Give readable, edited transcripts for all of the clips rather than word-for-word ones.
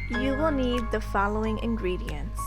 You will need the following ingredients: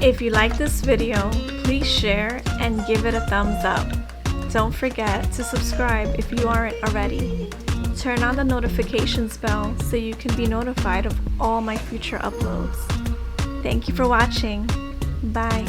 If you like this video, please share and give it a thumbs up. Don't forget to subscribe if you aren't already. Turn on the notifications bell so you can be notified of all my future uploads. Thank you for watching. Bye.